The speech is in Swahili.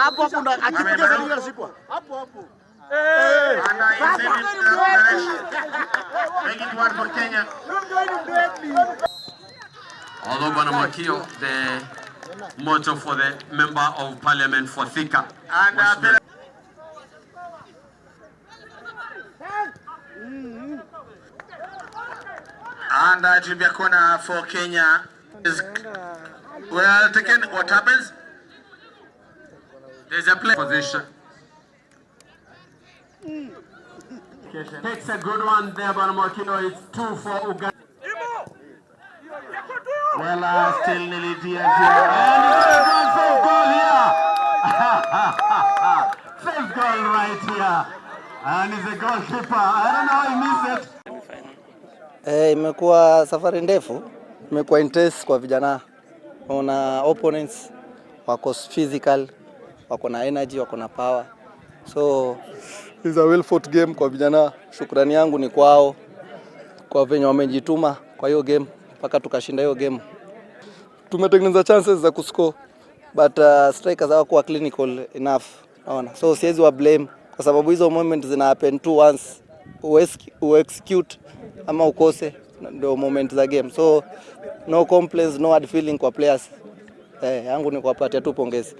Hapo ndo akikuja zaidi anashikwa. Hapo. Although Bwana Mwakio, the motto for the Member of Parliament for Thika. And Jibia corner for Kenya is well taken. What happens? There's a play position. Takes a good one there, Bwana Mwakio. It's 2 for Uganda. Well, still nearly dear. And he's going to go for goal here. First goal right here. And he's a goalkeeper. I don't know how he missed it. Imekuwa safari ndefu, imekuwa intense kwa vijana. Ona opponents wako physical, wako na energy, wako na power. So it's a well fought game kwa vijana. Shukrani yangu ni kwao kwa venye wamejituma kwa hiyo game mpaka tukashinda hiyo game. Tumetengeneza chances za kuscore but strikers hawakuwa clinical enough. Naona. So siwezi wa blame kwa sababu hizo moments zina happen too once. Execute ama ukose ndio moment za game. So no complaints, no hard feeling kwa players. Yangu ni kuwapatia tu pongezi.